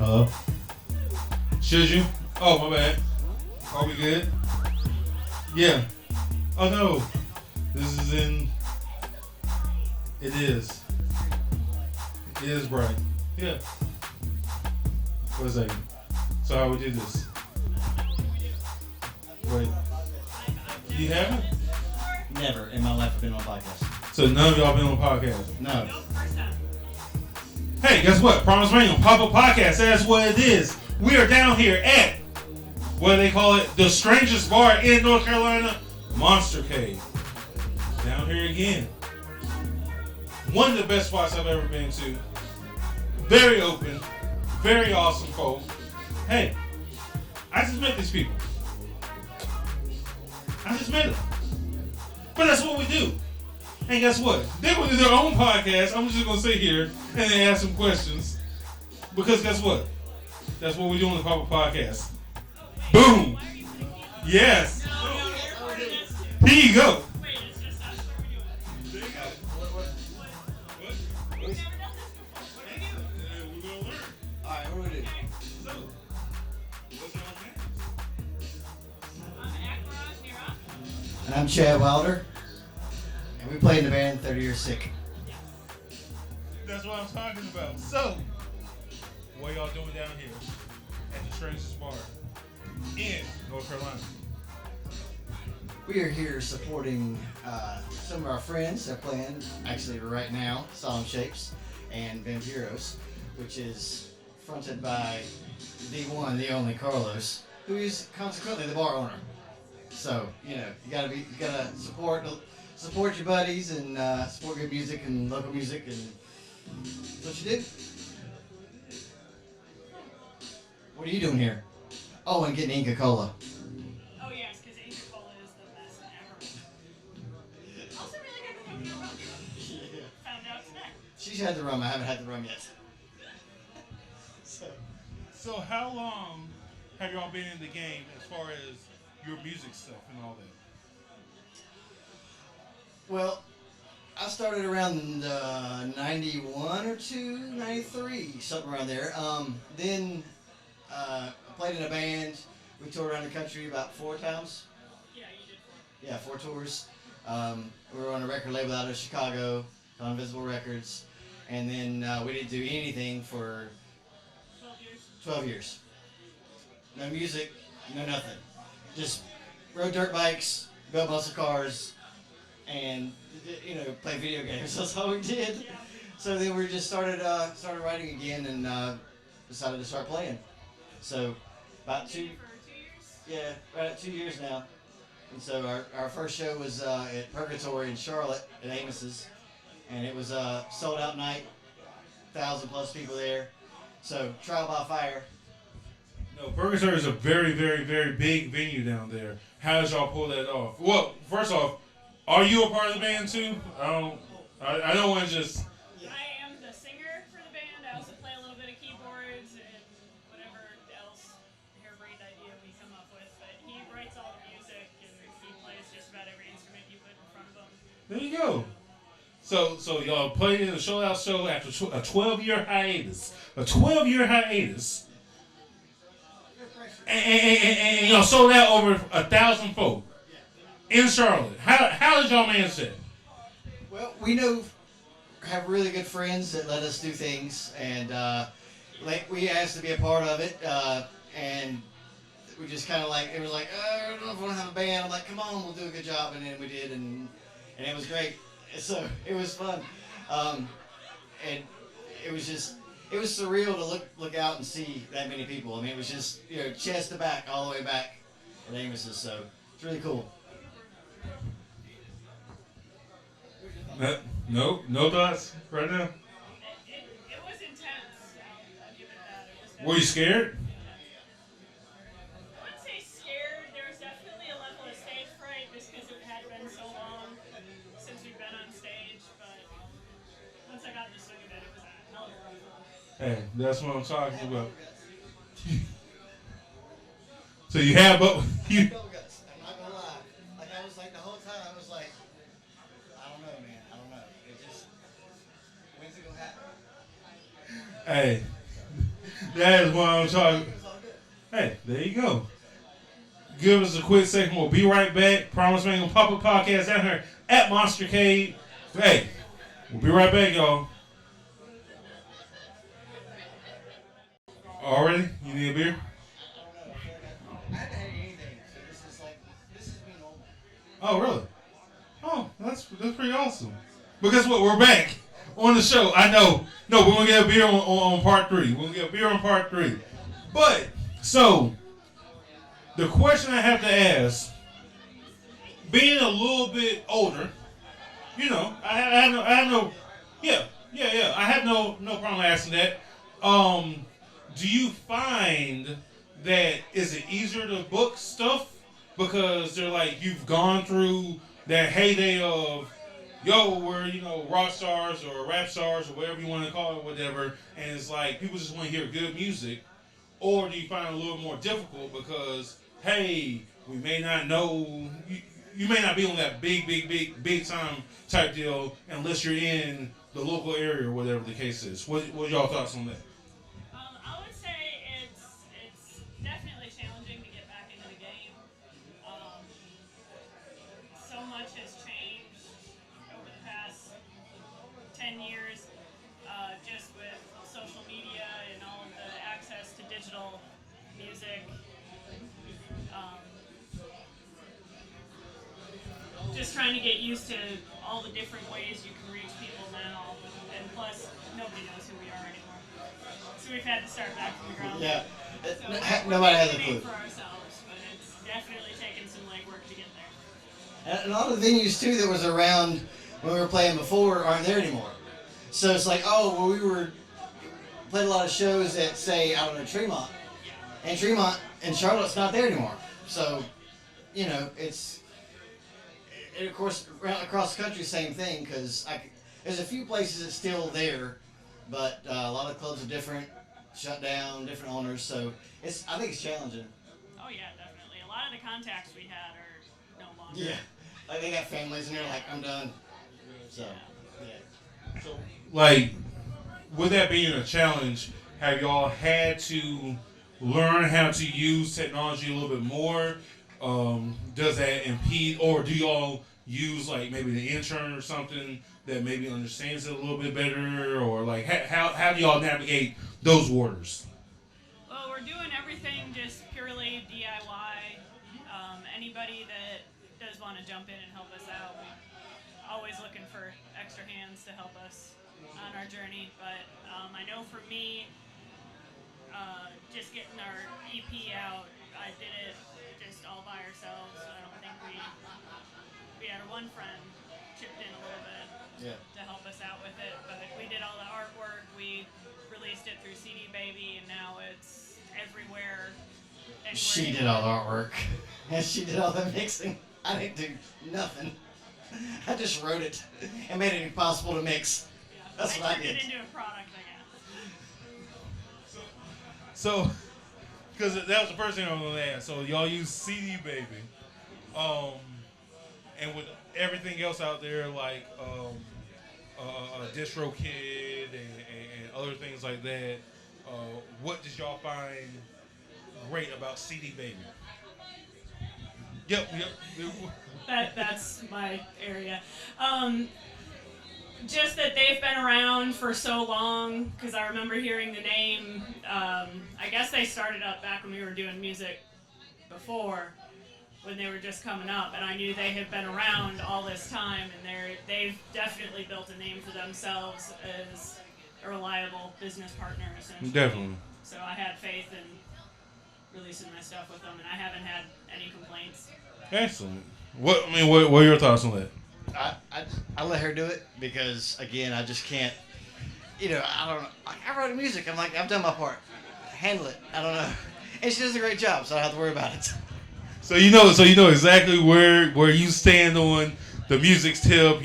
Hello? Should you? Oh, my bad. Are we good? Yeah. Oh, no. This is in. It is. It is bright. Yeah. Wait a second. So, how we do this? Wait. You haven't? Never in my life have been on a podcast. So, none of y'all been on a podcast? No. Hey, guess what? Promise Ring Pop-Up Podcast. That's what it is. We are down here at, what do they call it? The strangest bar in North Carolina, Monster Cave. Down here again. One of the best spots I've ever been to. Very open. Very awesome folk. Hey, I just met these people. I just met them. But that's what we do. And guess what? They're going to do their own podcast. I'm just going to sit here and then ask some questions. Because guess what? That's what we do on the Papa Podcast. Boom! Yes! Here you go. Alright, what do we do? And I'm Chad Wilder. And we played in the band 30 Years Sick. That's what I'm talking about. So, what y'all doing down here at the Strangest Bar in North Carolina? We are here supporting some of our friends that are playing actually right now, Solemn Shapes and Vampiros, which is fronted by the one, the only Carlos, who is consequently the bar owner. So, you gotta support your buddies and support good music and local music, and that's what you do. What are you doing here? Oh, and getting Inca Cola. Oh yes, because Inca Cola is the best ever. Also really good coconut rum. Yeah. Found out today. She's had the rum. I haven't had the rum yet. So how long have y'all been in the game as far as your music stuff and all that? Well, I started around 91 or 2, 93, something around there. Then I played in a band. We toured around the country about 4 times. Yeah, you did. Yeah, 4 tours. We were on a record label out of Chicago, on Invisible Records. And then we didn't do anything for 12 years. 12 years. No music, no nothing. Just rode dirt bikes, built muscle cars, and play video games. That's all we did. Yeah. So then we just started writing again and decided to start playing. So about For 2 years. yeah, right at 2 years now. And so our first show was at Purgatory in Charlotte at Amos's, and it was a sold out night, 1,000+ people there. So Trial by Fire. No, Purgatory is a very, very, very big venue down there. How did y'all pull that off? Well, first off, are you a part of the band too? I don't want to just. I am the singer for the band. I also play a little bit of keyboards and whatever else harebrained idea we come up with. But he writes all the music and he plays just about every instrument you put in front of him. There you go. So y'all played in a show-out show after a 12-year hiatus. A 12-year hiatus. And y'all sold out over 1,000 folk in Charlotte. How did y'all manage that? Well, we have really good friends that let us do things, and we asked to be a part of it, and we just kind of it was like, I don't know if we want to have a band. I'm like, come on, we'll do a good job, and then we did, and it was great. So it was fun, and it was surreal to look out and see that many people. I mean, it was just chest to back, all the way back at Amos's, so it's really cool. No thoughts right now? It was intense. I'll give it that. It was Were you scared? I wouldn't say scared. There was definitely a level of stage fright just because it had been so long since we've been on stage. But once I got the swing of it, it was a hell of a run. Hey, that's what I'm talking about. So you have both. I'm not gonna lie. I was the whole time I was like, I don't know, man. I don't know. It just, when's it gonna happen? Hey, That is what I'm talking. Hey, there you go. Give us a quick second. We'll be right back. Promise me gonna pop a podcast down here at Monster Cave. Hey, we'll be right back, y'all. Already? You need a beer? I haven't had anything, so this is me normal. Oh, really? Oh, that's pretty awesome. But guess what? We're back on the show. I know. No, we're gonna get a beer on part 3. We're gonna get a beer on part 3. But so the question I have to ask, being a little bit older, you know, I have no, I have no problem asking that. Do you find that is it easier to book stuff because they're like you've gone through that heyday of we're rock stars or rap stars or whatever you want to call it, whatever, and it's like people just want to hear good music, or do you find it a little more difficult because hey, we may not know you may not be on that big time type deal unless you're in the local area or whatever the case is. What y'all thoughts on that? I would say it's definitely challenging to get back into the game. So much has changed over the past 10 years, just with social media and all of the access to digital music. Just trying to get used to all the different ways you can reach people now, and plus nobody knows who we are anymore. So we've had to start back from the ground. Yeah. So Nobody has a we're making clue. for ourselves, but it's definitely taken some legwork to get there. And a lot of the venues too that was around when we were playing before aren't there anymore. So it's like, we played a lot of shows at, say, I don't know, Tremont. And Tremont and Charlotte's not there anymore. So, and of course, across the country, same thing, because there's a few places that's still there, but a lot of clubs are different, shut down, different owners, so I think it's challenging. Oh yeah, definitely. A lot of the contacts we had are no longer. Yeah. Like they got families and they're like, I'm done. So, yeah. So, like, with that being a challenge, have y'all had to learn how to use technology a little bit more? Does that impede, or do y'all use like maybe the intern or something that maybe understands it a little bit better, or like how do y'all navigate those waters? Well, we're doing everything just purely DIY. Anybody that does want to jump in and help us out, we're always looking for extra hands to help us on our journey. But I know for me, just getting our EP out, I did it just all by ourselves. I don't think we had one friend chipped in a little bit to help us out with it, but we did all the artwork. We released it through CD Baby, and now it's everywhere. She did all the artwork, and she did all the mixing. I didn't do nothing. I just wrote it and made it impossible to mix. Yeah, That's what I turned did. it into a product, I guess. So, because that was the first thing I was going to ask. So y'all use CD Baby, and with everything else out there like DistroKid and other things like that, what did y'all find great about CD Baby? Yep. That's my area. Just that they've been around for so long, because I remember hearing the name. I guess they started up back when we were doing music before, when they were just coming up, and I knew they had been around all this time, and they've definitely built a name for themselves as a reliable business partner, essentially. Definitely. So I had faith in releasing my stuff with them, and I haven't had any complaints. Excellent. What are your thoughts on that? I let her do it because, again, I just can't, I don't know. I wrote the music. I'm like, I've done my part. Handle it. I don't know. And she does a great job, so I don't have to worry about it. So you know exactly where you stand on the music's tip.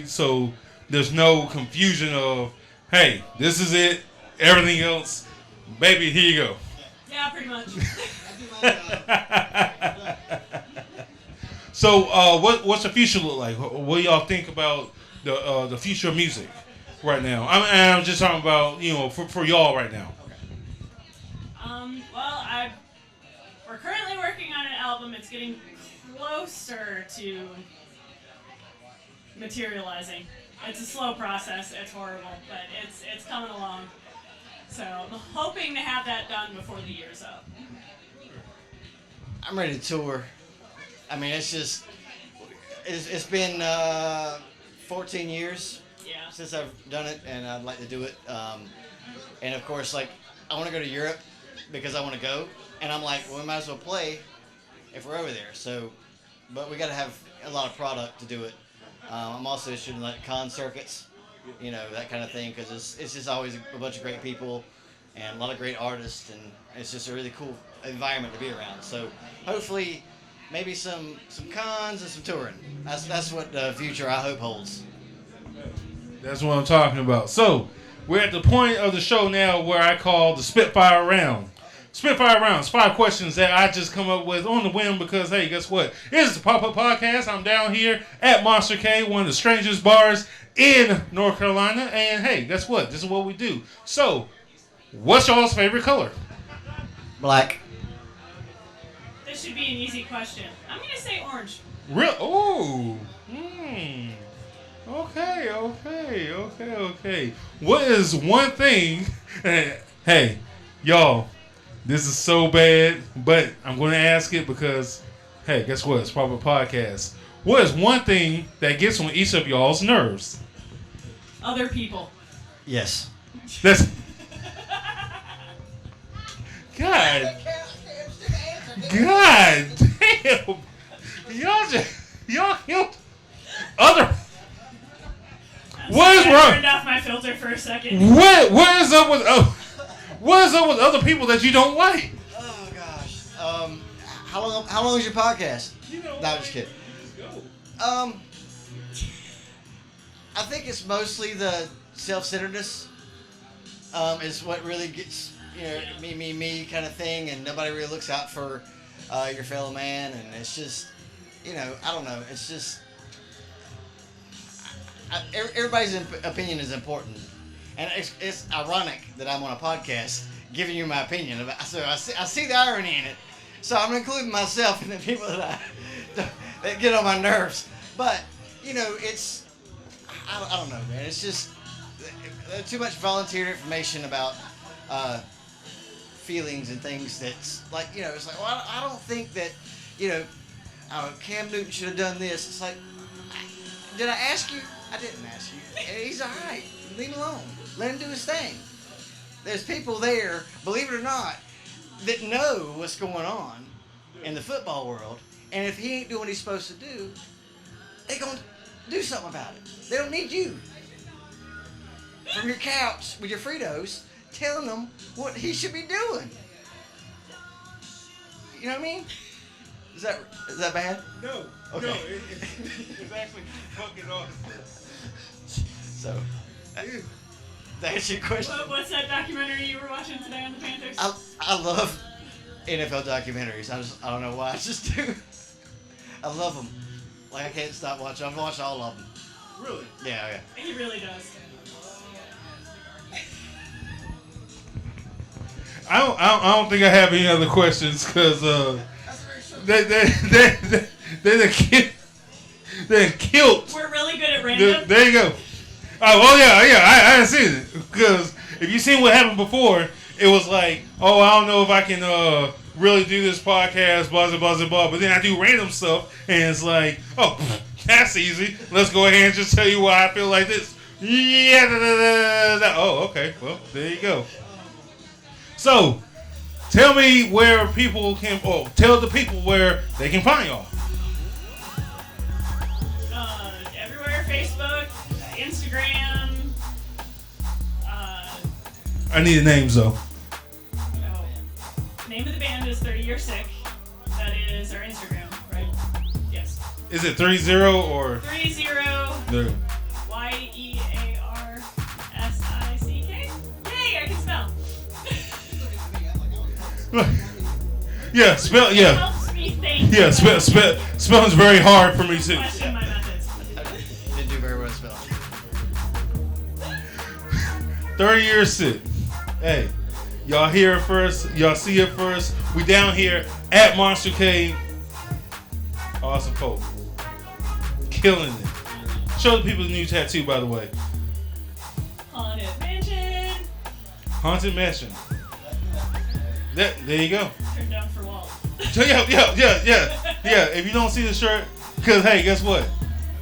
So there's no confusion of, hey, this is it. Everything else, baby, here you go. Yeah, pretty much. So what's the future look like? What do y'all think about the future of music right now? I'm just talking about for y'all right now. We're currently working on an album. It's getting closer to materializing. It's a slow process. It's horrible, but it's coming along. So I'm hoping to have that done before the year's up. I'm ready to tour. I mean, it's been 14 years Yeah. since I've done it, and I'd like to do it. And of course, like, I want to go to Europe because I want to go, and I'm like, well, we might as well play if we're over there. So, but we got to have a lot of product to do it. I'm also interested in like con circuits, you know, that kind of thing, because it's just always a bunch of great people and a lot of great artists, and it's just a really cool environment to be around. So hopefully, maybe some cons and some touring. That's what the future I hope holds. That's what I'm talking about. So, we're at the point of the show now where I call the Spitfire Round. Spitfire Rounds, 5 questions that I just come up with on the whim because, hey, guess what? It's the Pop-Up Podcast. I'm down here at Monster K, one of the strangest bars in North Carolina. And, hey, guess what? This is what we do. So, what's y'all's favorite color? Black. This should be an easy question. I'm gonna say orange. Real? Ooh. Okay. What is one thing? Hey, y'all, this is so bad, but I'm going to ask it because, hey, guess what? It's probably a podcast. What is one thing that gets on each of y'all's nerves? Other people. Yes. That's. God damn. Y'all killed other. What is I wrong? turned off my filter for a second. What is up with other people that you don't like? Oh gosh. How long is your podcast? No, I'm just kidding. I think it's mostly the self-centeredness. Is what really gets, you know, me kind of thing, and nobody really looks out for your fellow man, and it's just, you know, I don't know. It's just everybody's opinion is important, and it's ironic that I'm on a podcast giving you my opinion about. So I see the irony in it. So I'm including myself in the people that get on my nerves. But you know, it's I don't know, man. It's just too much volunteer information about feelings and things. That's like, you know, it's like, well, I don't think that, you know, Cam Newton should have done this. It's like, did I ask you? I didn't ask you. He's all right. Leave him alone. Let him do his thing. There's people there, believe it or not, that know what's going on in the football world, and if he ain't doing what he's supposed to do, they're going to do something about it. They don't need you from your couch with your Fritos telling them what he should be doing. You know what I mean? Is that bad? No. Okay. No, it's actually fucking awesome. So, that answer your question? What's that documentary you were watching today on the Panthers? I love NFL documentaries. I don't know why. I just do. I love them. Like, I can't stop watching. I've watched all of them. Really? Yeah. He really does. I don't think I have any other questions because they killed. We're really good at random. There you go. Oh yeah. I seen it because if you seen what happened before, it was like, oh, I don't know if I can really do this podcast, blah. But then I do random stuff, and it's like, oh, that's easy. Let's go ahead and just tell you why I feel like this. Yeah. Oh, okay. Well, there you go. So, tell me where people can. Oh, tell the people where they can find y'all. Everywhere: Facebook, Instagram. I need the names though. Name of the band is 30 Year Sick. That is our Instagram, right? Yes. Is it 30 or 30 no. YEARSICK? Yay, I can spell. Yeah, spell. It Yeah, helps me think. yeah. Spelling's very hard for me too. Question my methods. I didn't do very well spelling. 30 years sit. Hey, Y'all hear it first. Y'all see it first. We down here at Monster Cave. Awesome folk. Killing it. Show the people the new tattoo, by the way. Haunted Mansion. Haunted Mansion. There you go. Turn down for Walt. So yeah. If you don't see the shirt, because hey, guess what?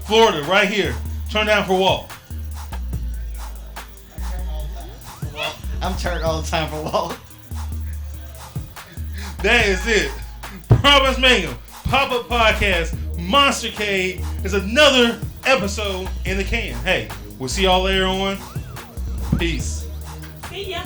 Florida, right here. Turn down for Walt. I'm turned all the time for Walt. That is it. Promise Mangum, Pop-Up Podcast, Monster Cave is another episode in the can. Hey, we'll see y'all later on. Peace. See ya.